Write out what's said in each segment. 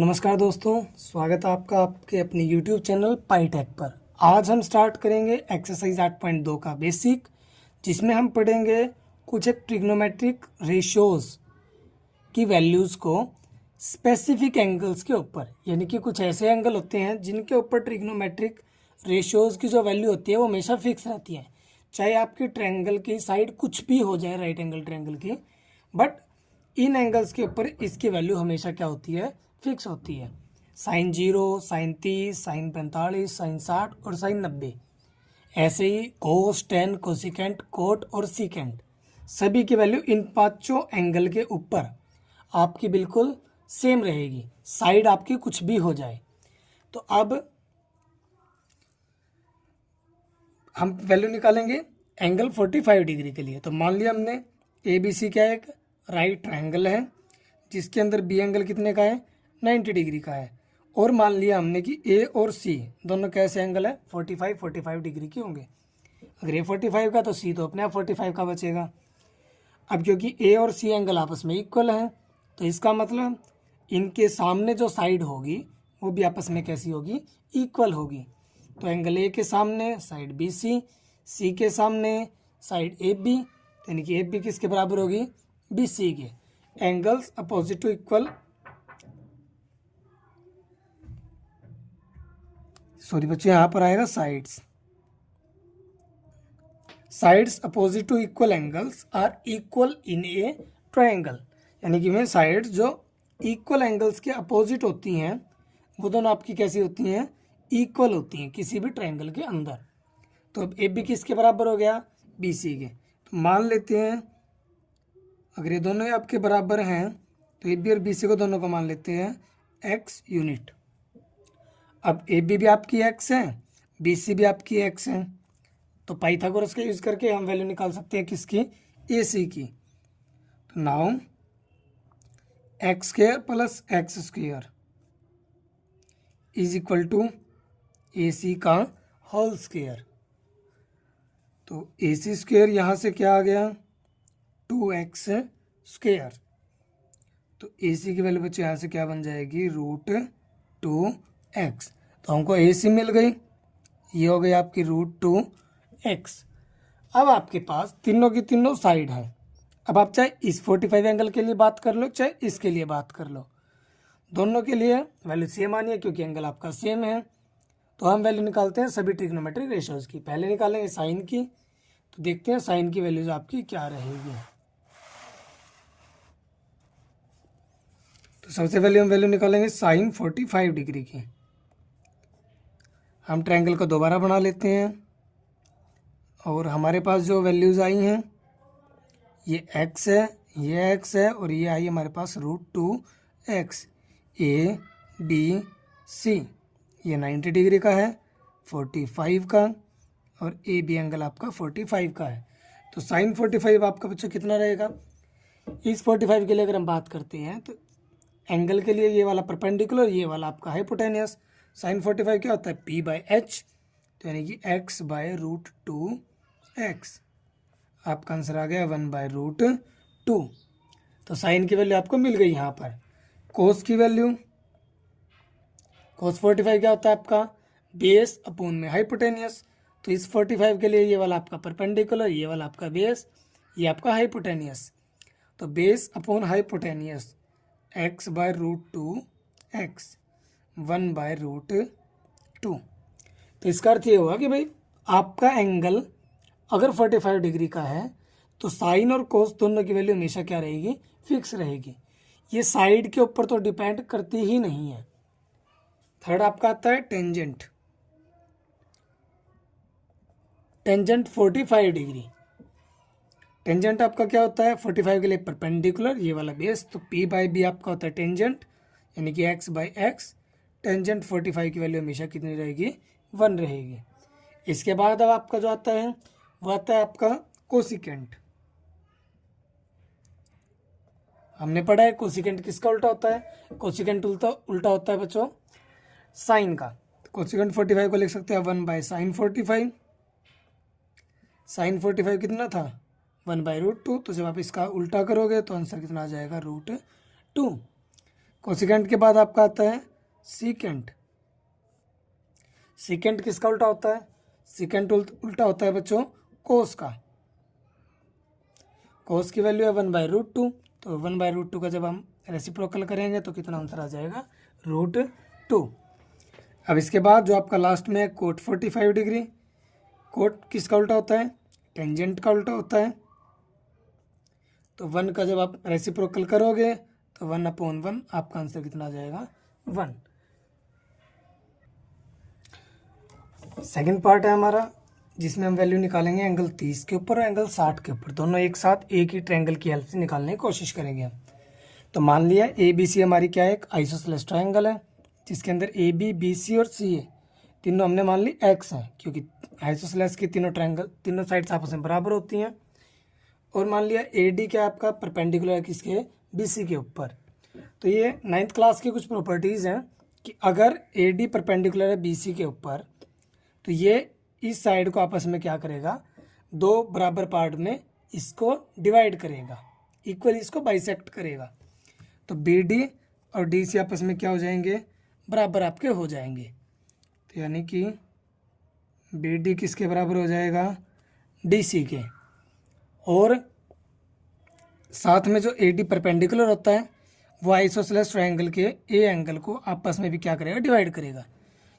नमस्कार दोस्तों, स्वागत है आपका आपके अपने YouTube चैनल पाईटेक पर। आज हम स्टार्ट करेंगे एक्सरसाइज 8.2 का बेसिक, जिसमें हम पढ़ेंगे कुछ एक ट्रिग्नोमेट्रिक रेशियोज की वैल्यूज़ को स्पेसिफिक एंगल्स के ऊपर, यानी कि कुछ ऐसे एंगल होते हैं जिनके ऊपर ट्रिग्नोमेट्रिक रेशियोज की जो वैल्यू होती है वो हमेशा फिक्स रहती है। चाहे आपकी ट्रायंगल की साइड कुछ भी हो जाए, राइट एंगल ट्रायंगल की, बट इन एंगल्स के ऊपर इसकी वैल्यू हमेशा क्या होती है, फिक्स होती है। साइन 0, साइन 30, साइन 45, साइन 60 और साइन 90। ऐसे ही कोस, टेन, कोसिकेंट, कोट और सीकेंट, सभी की वैल्यू इन पांचों एंगल के ऊपर आपकी बिल्कुल सेम रहेगी, साइड आपकी कुछ भी हो जाए। तो अब हम वैल्यू निकालेंगे एंगल 45 डिग्री के लिए। तो मान लिया हमने ए बी सी क्या है, एक राइट ट्रायंगल है जिसके अंदर बी एंगल कितने का है, 90 डिग्री का है। और मान लिया हमने कि ए और सी दोनों कैसे एंगल है, 45 डिग्री के होंगे। अगर ए 45 का तो सी तो अपने आप 45 का बचेगा। अब क्योंकि ए और सी एंगल आपस में इक्वल हैं, तो इसका मतलब इनके सामने जो साइड होगी वो भी आपस में कैसी होगी, इक्वल होगी। तो एंगल ए के सामने साइड बी सी के सामने साइड ए बी, यानी कि ए बी किसके बराबर होगी, बी सी के। Angles opposite to equal, sorry बच्चों यहाँ पर आएगा sides. Sides opposite to equal angles are equal in a triangle, यानी कि में साइड्स जो इक्वल एंगल्स के अपोजिट होती हैं वो दोनों आपकी कैसी होती हैं, इक्वल होती हैं किसी भी ट्रायंगल के अंदर। तो अब ए बी किसके बराबर हो गया, बी सी के। तो मान लेते हैं अगर ये दोनों आपके बराबर हैं तो ए बी और बी सी को दोनों को मान लेते हैं एक्स यूनिट। अब ए बी भी आपकी एक्स है, बी सी भी आपकी एक्स है, तो पाइथागोरस का यूज करके हम वैल्यू निकाल सकते हैं किसकी, ए सी की। तो now x square plus x square is equal to a c का होल स्क्वायर। तो ए सी स्क्वायर यहाँ से क्या आ गया, 2x स्क्वायर। तो ए सी की वैल्यू बच्चे यहाँ से क्या बन जाएगी, √2x। तो हमको ए सी मिल गई, ये हो गई आपकी √2x। अब आपके पास तीनों की तीनों साइड है। अब आप चाहे इस 45 एंगल के लिए बात कर लो, चाहे इसके लिए बात कर लो, दोनों के लिए वैल्यू सेम आनी है क्योंकि एंगल आपका सेम है। तो हम वैल्यू निकालते हैं सभी ट्रिग्नोमेट्रिक रेशियोज की। पहले निकालेंगे साइन की, तो देखते हैं साइन की वैल्यूज आपकी क्या रहेगी। तो सबसे पहले हम वैल्यू निकालेंगे साइन 45 डिग्री की। हम ट्रायंगल को दोबारा बना लेते हैं और हमारे पास जो वैल्यूज़ आई हैं ये x है, ये x है और ये आई हमारे पास √2x। ए बी सी ये 90 डिग्री का है, 45 का, और ए बी एंगल आपका 45 का है। तो साइन 45 आपका बच्चों कितना रहेगा, इस 45 के लिए अगर हम बात करते हैं तो एंगल के लिए ये वाला परपेंडिकुलर, ये वाला आपका हाइपोटेनियस। साइन 45 क्या होता है, p/h, तो यानी कि x/√2x। आपका आंसर आ गया 1/√2। तो साइन की वैल्यू आपको मिल गई यहाँ पर। कोस की वैल्यू, कोस 45 क्या होता है आपका, बेस अपोन में हाइपोटेनियस। तो इस 45 के लिए ये वाला आपका परपेंडिकुलर, ये वाला आपका बेस, ये आपका हाइपोटेनियस। तो बेस अपॉन हाइपोटेनियस x/√2x 1/√2। तो इसका अर्थ ये होगा कि भाई आपका एंगल अगर 45 डिग्री का है तो साइन और कोस दोनों की वैल्यू हमेशा क्या रहेगी, फिक्स रहेगी। ये साइड के ऊपर तो डिपेंड करती ही नहीं है। थर्ड आपका आता है टेंजेंट। टेंजेंट 45 डिग्री, टेंजेंट आपका क्या होता है, 45 के लिए परपेंडिकुलर, ये वाला बेस, तो p/b आपका होता है टेंजेंट, यानी कि x/x। टेंजेंट 45 की वैल्यू हमेशा कितनी रहेगी, 1 रहेगी। इसके बाद अब आपका जो आता है वो आता है आपका कोसिकेंट। हमने पढ़ा है कोसिकेंट किसका उल्टा होता है, कोसिकेंट उल्टा होता है बच्चों साइन का। कोसिकेंट 45 को लिख सकते हैं 1/sin 45। साइन 45 कितना था, 1/√2। तो जब आप इसका उल्टा करोगे तो आंसर कितना आ जाएगा, √2। कोसिकेंट के बाद आपका आता है सीकेंट। सीकेंट किसका उल्टा होता है? सीकेंट उल्टा होता है बच्चों कोस का। कोस की वैल्यू है 1/√2, तो 1/√2 का जब हम रेसिप्रोकल करेंगे तो कितना आंसर आ जाएगा? √2। अब इसके बाद जो आपका लास्ट में है कोट 45 डिग्री। कोट किसका उल्टा होता है? टेंजेंट का उल्टा होता है। तो 1 का जब आप रेसिप्रोकल करोगे तो 1/1 आपका आंसर कितना आ जाएगा? 1। सेकंड पार्ट है हमारा जिसमें हम वैल्यू निकालेंगे एंगल 30 के ऊपर और एंगल 60 के ऊपर, दोनों एक साथ एक ही ट्रायंगल की हेल्प से निकालने की कोशिश करेंगे हम। तो मान लिया ABC हमारी क्या है? एक आइसोसेलेस ट्रायंगल है जिसके अंदर AB, BC और CA तीनों हमने मान ली X हैं, क्योंकि आइसोसेलेस की तीनों ट्रायंगल तीनों साइड्स आपस में बराबर होती हैं। और मान लिया AD क्या है आपका? परपेंडिकुलर है किसके? BC के ऊपर। तो ये 9th क्लास की कुछ प्रॉपर्टीज़ हैं कि अगर AD परपेंडिकुलर है BC के ऊपर तो ये इस साइड को आपस में क्या करेगा? दो बराबर पार्ट में इसको डिवाइड करेगा, इक्वली इसको बाइसेक्ट करेगा। तो BD और DC आपस में क्या हो जाएंगे? बराबर आपके हो जाएंगे। तो यानी कि BD किसके बराबर हो जाएगा? DC के। और साथ में जो AD परपेंडिकुलर होता है वो आइसोसेलेस ट्रायंगल के ए एंगल को आपस में भी क्या करेगा? डिवाइड करेगा,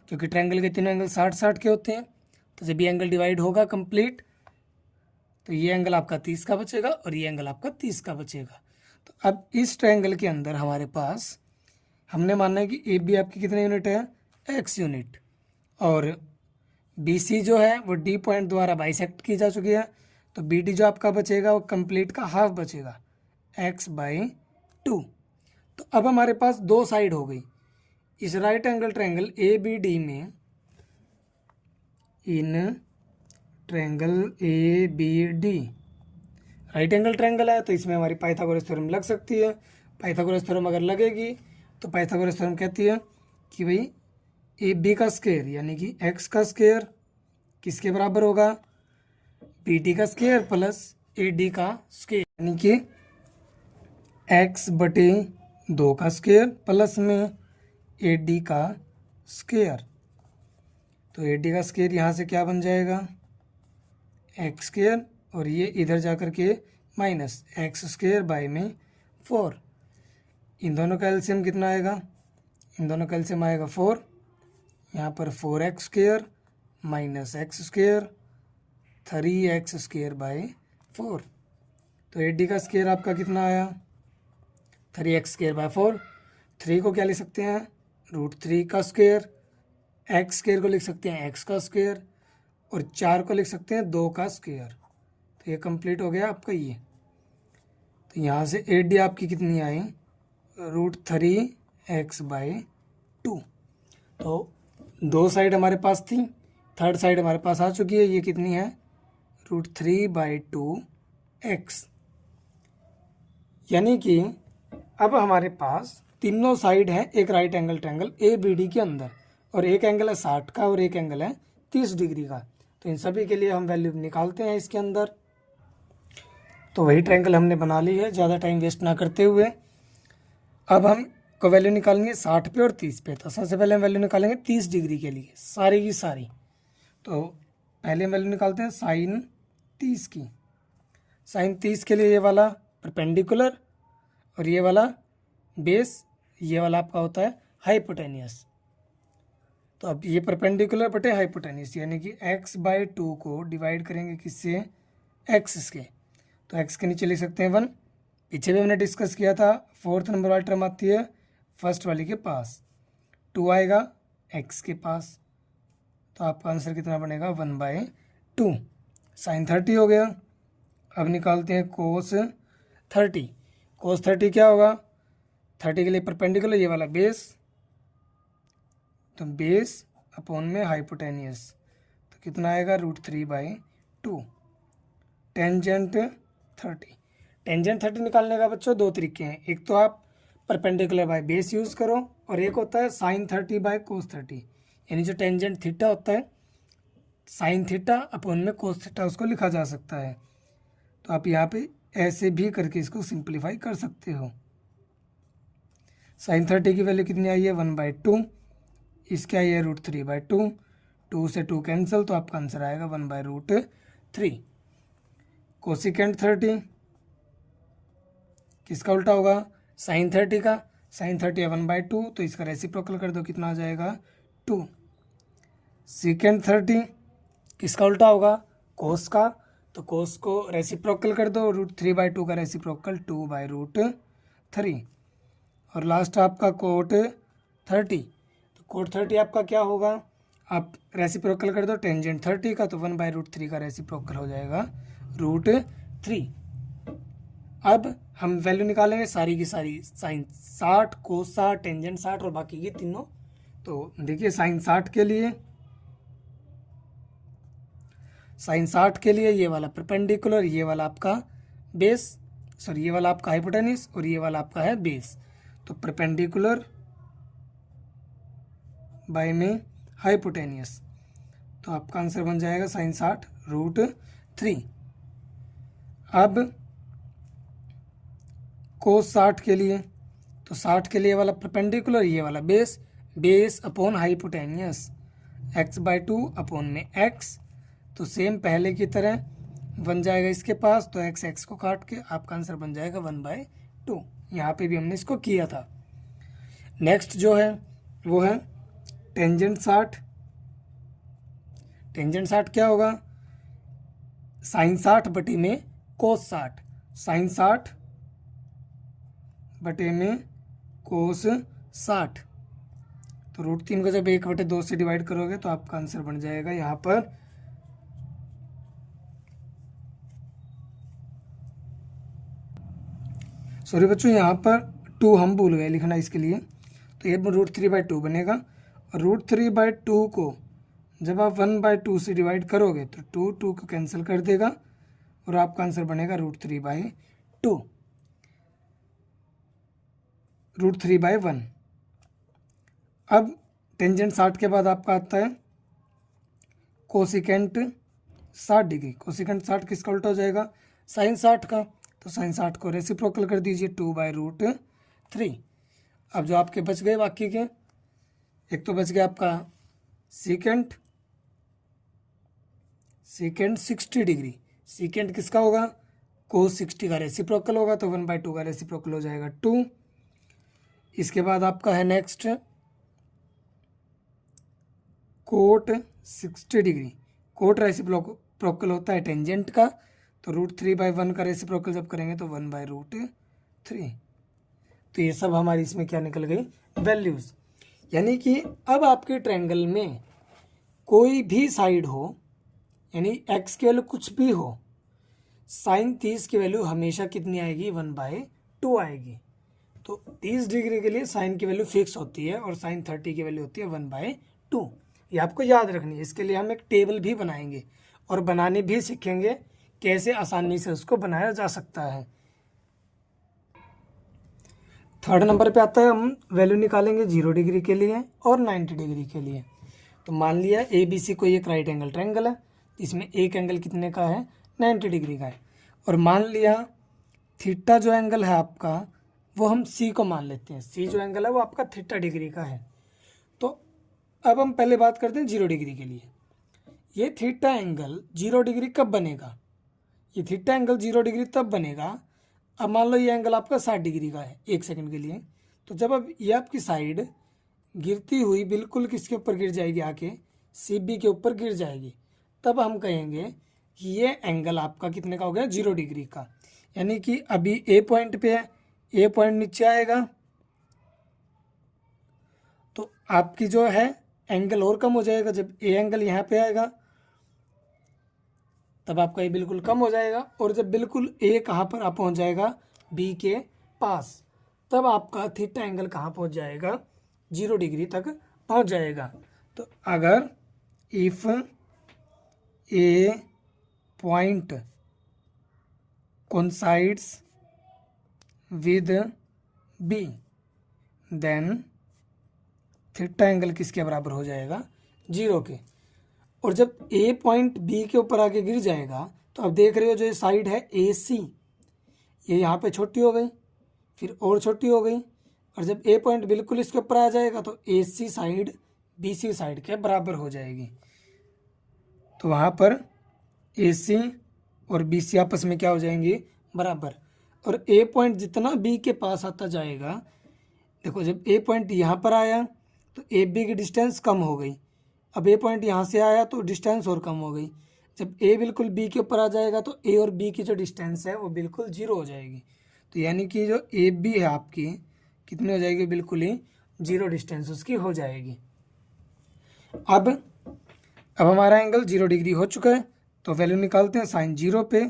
क्योंकि ट्रायंगल के तीनों एंगल 60-60 के होते हैं। तो जब ये एंगल डिवाइड होगा कंप्लीट तो ये एंगल आपका 30 का बचेगा और ये एंगल आपका 30 का बचेगा। तो अब इस ट्रायंगल के अंदर हमारे पास हमने मानना है कि AB आपकी कितने यूनिट है? X यूनिट, और BC जो है वो D पॉइंट द्वारा बाइसेक्ट की जा चुकी है। तो BD जो आपका बचेगा वो कंप्लीट का हाफ बचेगा, X/2। तो अब हमारे पास दो साइड हो गई। इस राइट एंगल ट्रायंगल ABD में, in triangle ABD right angle triangle है तो इसमें हमारी पाइथागोरस थ्योरम लग सकती है। पाइथागोरस थ्योरम अगर लगेगी तो पाइथागोरस थ्योरम कहती है कि भाई AB का स्क्वायर यानी कि X का स्क्वायर किसके बराबर होगा? BD का स्क्वायर प्लस AD का स्क्वायर, यानी कि X/2 का स्क्वायर प्लस में AD का स्क्वायर। तो AD का स्क्वायर यहाँ से क्या बन जाएगा? X स्क्वायर, और ये इधर जाकर के माइनस X²/4। इन दोनों का एलसीएम कितना आएगा? इन दोनों का एलसीएम आएगा 4। यहाँ पर 4x² माइनस x², 3x²/4। तो AD का स्क्वायर आपका कितना आया? 3x²/4। 3 को क्या लिख सकते हैं? √3 का स्क्वायर। x² को लिख सकते हैं x का स्क्वायर, और 4 को लिख सकते हैं 2 का स्क्वायर। तो ये कंप्लीट हो गया आपका ये। तो यहाँ से AD आपकी कितनी आई? √3x/2। तो दो साइड हमारे पास थी, थर्ड साइड हमारे पास आ चुकी है। ये कितनी है? √3/2x। यानी कि अब हमारे पास तीनों साइड है एक राइट एंगल ट्रायंगल ABD के अंदर, और एक एंगल है 60 का और एक एंगल है 30 डिग्री का। तो इन सभी के लिए हम वैल्यू निकालते हैं इसके अंदर। तो वही ट्रायंगल हमने बना ली है ज़्यादा टाइम वेस्ट ना करते हुए। अब हम को वैल्यू निकालेंगे 60 पे और 30 पे। तो सबसे पहले हम वैल्यू निकालेंगे 30 डिग्री के लिए सारी की सारी। तो पहले हम वैल्यू निकालते हैं साइन 30 की। साइन 30 के लिए ये वाला परपेंडिकुलर और ये वाला बेस, ये वाला आपका होता है हाइपोटेनियस। तो अब ये परपेंडिकुलर बटे हाइपोटेनियस, यानी कि x/2 को डिवाइड करेंगे किससे? x के। तो x के नीचे लिख सकते हैं 1। पीछे भी हमने डिस्कस किया था, 4th नंबर वाली टर्म आती है फर्स्ट वाली के पास, 2 आएगा x के पास। तो आपका आंसर कितना बनेगा? 1/2। साइन 30 हो गया। अब निकालते हैं कोस 30। कोस 30 क्या होगा? 30 के लिए परपेंडिकुलर ये वाला बेस, तो बेस अपॉन में हाइपोटेनियस, तो कितना आएगा? √3/2। टेंजेंट 30। टेंजेंट 30 निकालने का बच्चों दो तरीके हैं। एक तो आप परपेंडिकुलर बाय बेस यूज़ करो, और एक होता है साइन 30/कोस 30। यानी जो टेंजेंट थीटा होता है साइन थीटा अपॉन में कोस थीटा उसको लिखा जा सकता है। तो आप यहाँ पे ऐसे भी करके इसको सिंप्लीफाई कर सकते हो। साइन 30 की वैल्यू कितनी आई है 1/2, इसके आई है √3/2, 2 से 2 कैंसिल, तो आपका आंसर आएगा 1/√3। कोसिकेंट 30 किसका उल्टा होगा, साइन 30 का, साइन 30 है 1/2, तो इसका रेसिप्रोकल कर दो, कितना आ जाएगा 2। सीकेंट 30 किसका उल्टा होगा, कोस का, तो कोस को रेसिप्रोकल कर दो, √3/2 का रेसिप्रोकल 2/√3। और लास्ट आपका कोट 30, तो कोट 30 आपका क्या होगा, आप रेसिप्रोकल कर दो टेंजेंट 30 का, तो 1/√3 का रेसिप्रोकल हो जाएगा √3। अब हम वैल्यू निकालेंगे सारी की सारी, साइन 60, कोस 60, टेंजेंट 60 और बाकी की तीनों। तो देखिए साइन 60 के लिए, साइन 60 के लिए ये वाला परपेंडिकुलर, ये वाला आपका बेस, सॉरी ये वाला आपका हाइपोटेन्यूस और ये वाला आपका है बेस। तो परपेंडिकुलर बाय में हाइपोटेन्यूस, तो आपका आंसर बन जाएगा साइन 60 √3। अब कोस 60 के लिए, तो 60 के लिए वाला परपेंडिकुलर, ये वाला base, base upon hypotenuse x/2 upon में x, तो सेम पहले की तरह बन जाएगा इसके पास, तो x को काट के आपका आंसर बन जाएगा 1/2। यहाँ पे भी हमने इसको किया था। नेक्स्ट जो है वो है टेंजेंट 60। टेंजेंट 60 क्या होगा, साइन 60 बटे में कोस 60, साइन 60 बटे में कोस 60, तो √3 को जब 1/2 से डिवाइड करोगे तो आपका आंसर बन जाएगा यहाँ पर सॉरी बच्चों, यहाँ पर 2 हम भूल गए लिखना इसके लिए, तो ये √3/2 बनेगा। और √3/2 को जब आप 1/2 से डिवाइड करोगे तो 2 को कैंसिल कर देगा और आपका आंसर बनेगा √3/2, √3/1। अब टेंजेंट 60 के बाद आपका आता है कोसिकेंट 60 डिग्री। कोसिकेंट 60 किसका उल्टा हो जाएगा, साइन 60 का, तो साइन 60 को रेसिप्रोकल कर दीजिए 2/√3। अब जो आपके बच गए बाकी के, एक तो बच गया आपका सीकेंट 60 डिग्री। सीकेंट किसका होगा, कोस 60 का रेसिप्रोकल होगा, तो 1/2 का रेसिप्रोकल हो जाएगा 2। इसके बाद आपका है next cot 60 degree. Cot reciprocal होता है टेंजेंट का, तो √3/1 का रेसिप्रोकल जब करेंगे तो 1/√3। तो ये सब हमारी इसमें क्या निकल गई, वैल्यूज़। यानी कि अब आपके ट्रायंगल में कोई भी साइड हो, यानी x की वैल्यू कुछ भी हो, साइन 30 की वैल्यू हमेशा कितनी आएगी, 1/2 आएगी। तो 30 डिग्री के लिए साइन की वैल्यू फिक्स होती है और साइन 30 की वैल्यू होती है 1/2। ये आपको याद रखनी है। इसके लिए हम एक टेबल भी बनाएंगे और बनाने भी सीखेंगे कैसे आसानी से उसको बनाया जा सकता है। थर्ड नंबर पे आता है, हम वैल्यू निकालेंगे 0 डिग्री के लिए और 90 डिग्री के लिए। तो मान लिया ABC कोई एक राइट एंगल ट्रायंगल है, इसमें एक एंगल कितने का है, 90 डिग्री का है। और मान लिया थीटा जो एंगल है आपका वो हम C को मान लेते हैं। C जो एंगल है वो आपका थीटा डिग्री का है। तो अब हम पहले बात करते हैं 0 डिग्री के लिए। ये थीटा एंगल 0 डिग्री कब बनेगा, ये थीटा एंगल 0 डिग्री तब बनेगा, अब मान लो ये एंगल आपका 60 डिग्री का है एक सेकंड के लिए, तो जब अब ये आपकी साइड गिरती हुई बिल्कुल किसके ऊपर गिर जाएगी, आके CB के ऊपर गिर जाएगी, तब हम कहेंगे कि ये एंगल आपका कितने का हो गया, 0 डिग्री का। यानी कि अभी A पॉइंट पे है, A पॉइंट नीचे आएगा तो आपकी जो है एंगल और कम हो जाएगा। जब A एंगल यहाँ पे आएगा तब आपका ये बिल्कुल कम हो जाएगा, और जब बिल्कुल A कहाँ पर आप पहुँच जाएगा, B के पास, तब आपका थीटा एंगल कहाँ पहुँच जाएगा, 0 डिग्री तक पहुँच जाएगा। तो अगर if A point coincides with B then theta angle किसके बराबर हो जाएगा, 0 के। और जब A पॉइंट B के ऊपर आके गिर जाएगा तो अब देख रहे हो जो ये साइड है AC, ये यहाँ पे छोटी हो गई, फिर और छोटी हो गई, और जब ए पॉइंट बिल्कुल इसके ऊपर आ जाएगा तो ए सी साइड बी सी साइड के बराबर हो जाएगी। तो वहाँ पर ए सी और बी सी आपस में क्या हो जाएंगी, बराबर। और ए पॉइंट जितना बी के पास आता जाएगा, देखो जब ए पॉइंट यहाँ पर आया तो ए बी की डिस्टेंस कम हो गई। अब ए पॉइंट यहाँ से आया तो डिस्टेंस और कम हो गई। जब ए बिल्कुल बी के ऊपर आ जाएगा तो ए और बी की जो डिस्टेंस है वो बिल्कुल जीरो हो जाएगी। तो यानी कि जो ए बी है आपकी कितनी हो जाएगी, बिल्कुल ही जीरो डिस्टेंस उसकी हो जाएगी। अब हमारा एंगल 0 डिग्री हो चुका है, तो वैल्यू निकालते हैं साइन 0 पे।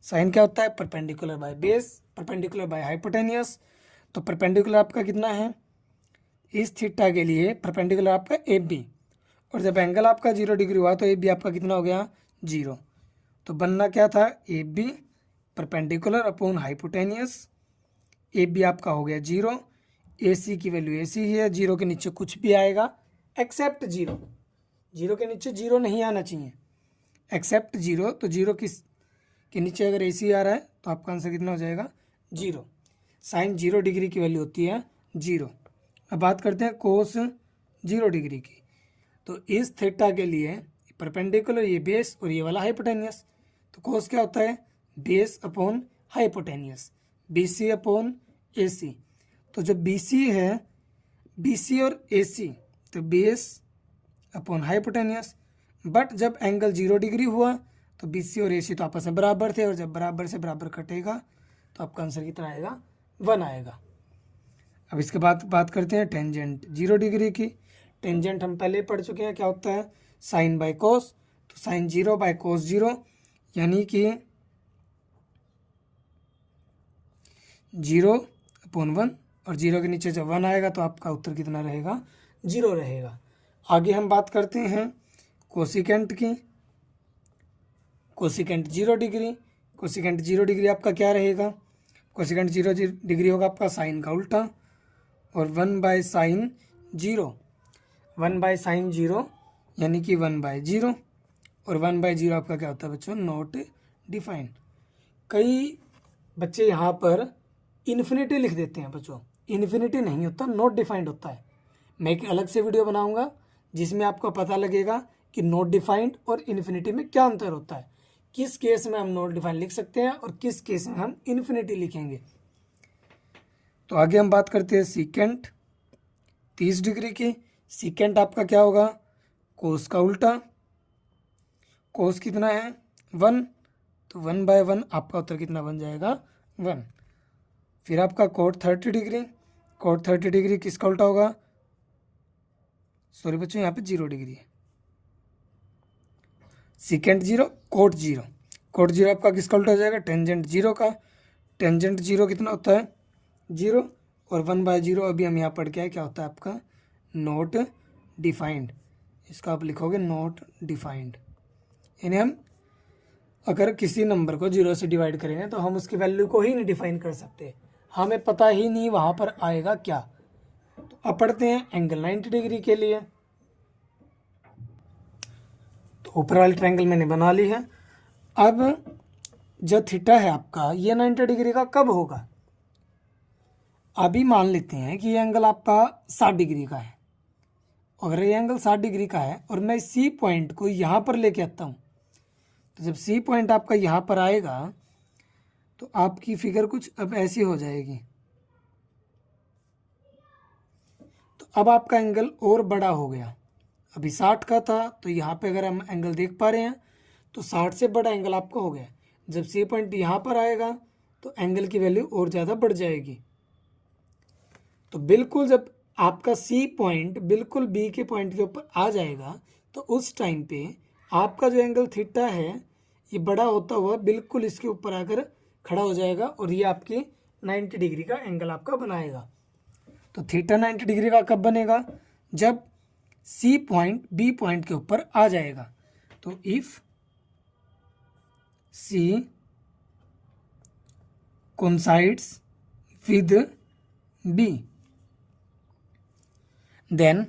साइन क्या होता है, perpendicular by base, perpendicular by hypotenuse. तो परपेंडिकुलर आपका कितना है, इस थीटा के लिए परपेंडिकुलर आपका ए बी, और जब एंगल आपका 0 डिग्री हुआ तो ए बी आपका कितना हो गया, 0। तो बनना क्या था, A B perpendicular upon hypotenuse. A B आपका हो गया 0, ए सी की वैल्यू ए सी ही है, 0 के नीचे कुछ भी आएगा एक्सेप्ट 0, 0 के नीचे 0 नहीं आना चाहिए एक्सेप्ट 0। तो 0 के नीचे अगर ए सी आ रहा है तो आपका आंसर कितना हो जाएगा, 0। साइन 0 डिग्री की वैल्यू होती है 0। अब बात करते हैं कोस 0 डिग्री की। तो इस थीटा के लिए परपेंडिकुलर ये बेस और ये वाला हाइपोटेनियस। तो कोस क्या होता है, base upon hypotenuse, b c upon a c. तो जो बी सी है, बी सी और ए सी, तो बेस अपॉन हाइपोटेनियस। बट जब एंगल 0 डिग्री हुआ तो बी सी और ए सी तो आपस में बराबर थे, और जब बराबर से बराबर कटेगा तो आपका आंसर कितना आएगा, 1 आएगा। अब इसके बाद बात करते हैं टेंजेंट 0 डिग्री की। टेंजेंट हम पहले पढ़ चुके हैं, क्या होता है, साइन बाय कोस। तो साइन 0 बाय कोस 0 यानी कि 0 अपॉन 1, और 0 के नीचे जब 1 आएगा तो आपका उत्तर कितना रहेगा, 0 रहेगा। आगे हम बात करते हैं कोसिकेंट की। कोसिकेंट 0 डिग्री, कोसिकेंट 0 डिग्री आपका क्या रहेगा, कोसिकेंट 0 डिग्री होगा आपका साइन का उल्टा, और 1 बाय साइन 0, 1 बाय साइन 0 यानी कि 1 बाय 0, और 1 बाय 0 आपका क्या होता है बच्चों, नॉट डिफाइंड। कई बच्चे यहाँ पर इन्फिनिटी लिख देते हैं बच्चों, इन्फिनिटी नहीं होता, नॉट डिफाइंड होता है। मैं एक अलग से वीडियो बनाऊंगा जिसमें आपको पता लगेगा कि नॉट डिफाइंड और इन्फिनिटी में क्या अंतर होता है, किस केस में हम नॉट डिफाइंड लिख सकते हैं और किस केस में हम इन्फिनिटी लिखेंगे। तो आगे हम बात करते हैं सीकेंट 30 डिग्री की। सीकेंट आपका क्या होगा, कोस का उल्टा। कोस कितना है, 1, तो 1 बाय 1 आपका उत्तर कितना बन जाएगा, 1। फिर आपका कोट 30 डिग्री, कोट 30 डिग्री किसका उल्टा होगा, सॉरी बच्चों यहाँ पे 0 डिग्री है। सीकेंट 0 कोट 0, कोट 0 आपका किसका उल्टा हो जाएगा, टेंजेंट 0 का। टेंजेंट 0 कितना होता है, 0, और 1 बाय 0 अभी हम यहाँ पढ़ के आए क्या होता है आपका, नॉट डिफाइंड। इसका आप लिखोगे नॉट डिफाइंड, यानी हम अगर किसी नंबर को 0 से डिवाइड करेंगे तो हम उसकी वैल्यू को ही नहीं डिफाइन कर सकते, हमें पता ही नहीं वहाँ पर आएगा क्या। तो अब पढ़ते हैं एंगल 90 डिग्री के लिए। तो ऊपर वाली ट्रायंगल मैंने बना ली है। अब जो थीटा है आपका ये 90 डिग्री का कब होगा, अभी मान लेते हैं कि ये एंगल आपका 60 डिग्री का है। अगर ये एंगल 60 डिग्री का है और मैं सी पॉइंट को यहाँ पर लेके आता हूँ, तो जब सी पॉइंट आपका यहाँ पर आएगा तो आपकी फिगर कुछ अब ऐसी हो जाएगी। तो अब आपका एंगल और बड़ा हो गया, अभी 60 का था, तो यहाँ पे अगर हम एंगल देख पा रहे हैं तो 60 से बड़ा एंगल आपका हो गया। जब सी पॉइंट यहाँ पर आएगा तो एंगल की वैल्यू और ज़्यादा बढ़ जाएगी। तो बिल्कुल जब आपका सी पॉइंट बिल्कुल बी के पॉइंट के ऊपर आ जाएगा तो उस टाइम पे आपका जो एंगल थीटा है ये बड़ा होता हुआ बिल्कुल इसके ऊपर आकर खड़ा हो जाएगा, और ये आपकी 90 डिग्री का एंगल आपका बनाएगा। तो थीटा 90 डिग्री का कब बनेगा, जब सी पॉइंट बी पॉइंट के ऊपर आ जाएगा। तो if C coincides with B then,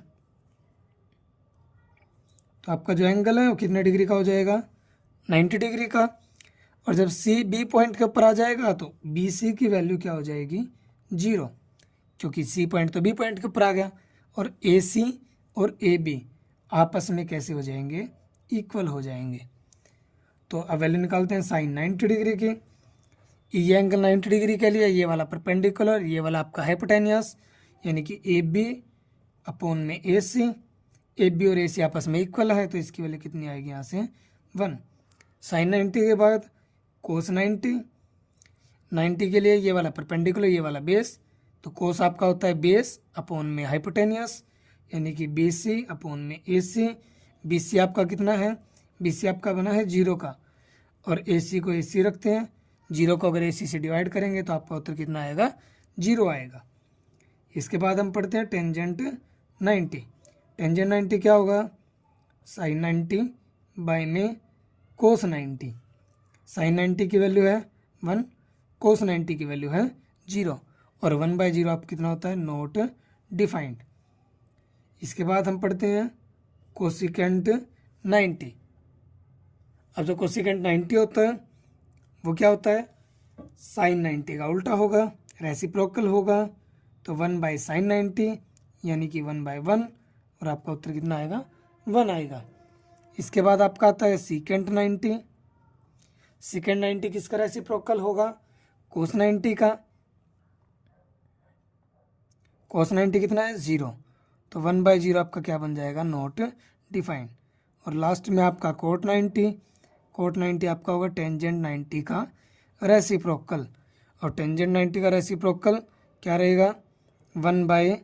तो आपका जो एंगल है वो कितने डिग्री का हो जाएगा, 90 डिग्री का। और जब सी बी पॉइंट के ऊपर आ जाएगा तो बी सी की वैल्यू क्या हो जाएगी, 0, क्योंकि सी पॉइंट तो बी पॉइंट के ऊपर आ गया, और ए सी और ए बी आपस में कैसे हो जाएंगे, इक्वल हो जाएंगे। तो अब वैल्यू निकालते हैं साइन 90 डिग्री की। ये एंगल 90 डिग्री के लिए ये वाला परपेंडिकुलर, ये वाला आपका हाइपोटेनियस, यानी कि ए बी अपॉन में ए सी, ए बी और ए सी आपस में इक्वल है, तो इसकी वैल्यू कितनी आएगी यहाँ से 1। साइन 90 के बाद कोस 90, 90 के लिए ये वाला परपेंडिकुलर, ये वाला बेस, तो कोस आपका होता है बेस अपॉन में हाइपोटेनियस, यानी कि बी सी अपॉन में ए सी। बी सी आपका कितना है, बी सी आपका बना है 0 का, और ए सी को ए सी रखते हैं। 0 को अगर ए सी से डिवाइड करेंगे तो आपका उत्तर कितना आएगा, 0 आएगा। इसके बाद हम पढ़ते हैं टेंजेंट 90। टेंजेंट 90 क्या होगा, साइन 90 बाय में कोस 90। साइन 90 की वैल्यू है 1, कोस 90 की वैल्यू है 0, और 1/0 आप कितना होता है, नॉट डिफाइंड। इसके बाद हम पढ़ते हैं कोसिकेंट 90। अब जो कोसिकेंट 90 होता है वो क्या होता है, साइन 90 का उल्टा होगा, रेसिप्रोकल होगा, तो 1/sin 90 यानी कि 1/1, और आपका उत्तर कितना आएगा, 1 आएगा। इसके बाद आपका आता है सीकेंट 90। सीकेंट 90 किसका रेसिप्रोकल होगा, कोस 90 का। कोस 90 कितना है, 0, तो 1/0 आपका क्या बन जाएगा, नॉट डिफाइंड। और लास्ट में आपका कोट 90। कोट 90 आपका होगा टेंजेंट 90 का रेसिप्रोकल, और टेंजेंट 90 का रेसिप्रोकल क्या रहेगा, 1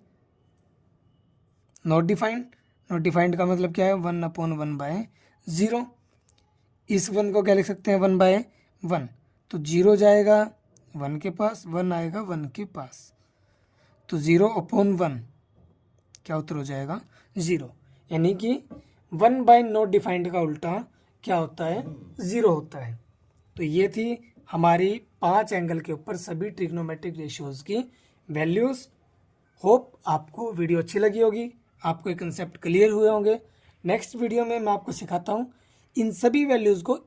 नॉट डिफाइंड। नॉट डिफाइंड का मतलब क्या है, 1/1/0। इस 1 को क्या लिख सकते हैं, 1/1, तो 0 जाएगा 1 के पास, 1 आएगा 1 के पास, तो 0/1 क्या उत्तर हो जाएगा, 0। यानी कि 1/नॉट डिफाइंड का उल्टा क्या होता है, 0 होता है। तो ये थी हमारी 5 एंगल के ऊपर सभी ट्रिग्नोमेट्रिक रेशियोज की वैल्यूज़। होप आपको वीडियो अच्छी लगी होगी, आपको ये कंसेप्ट क्लियर हुए होंगे। नेक्स्ट वीडियो में मैं आपको सिखाता हूँ इन सभी वैल्यूज़ को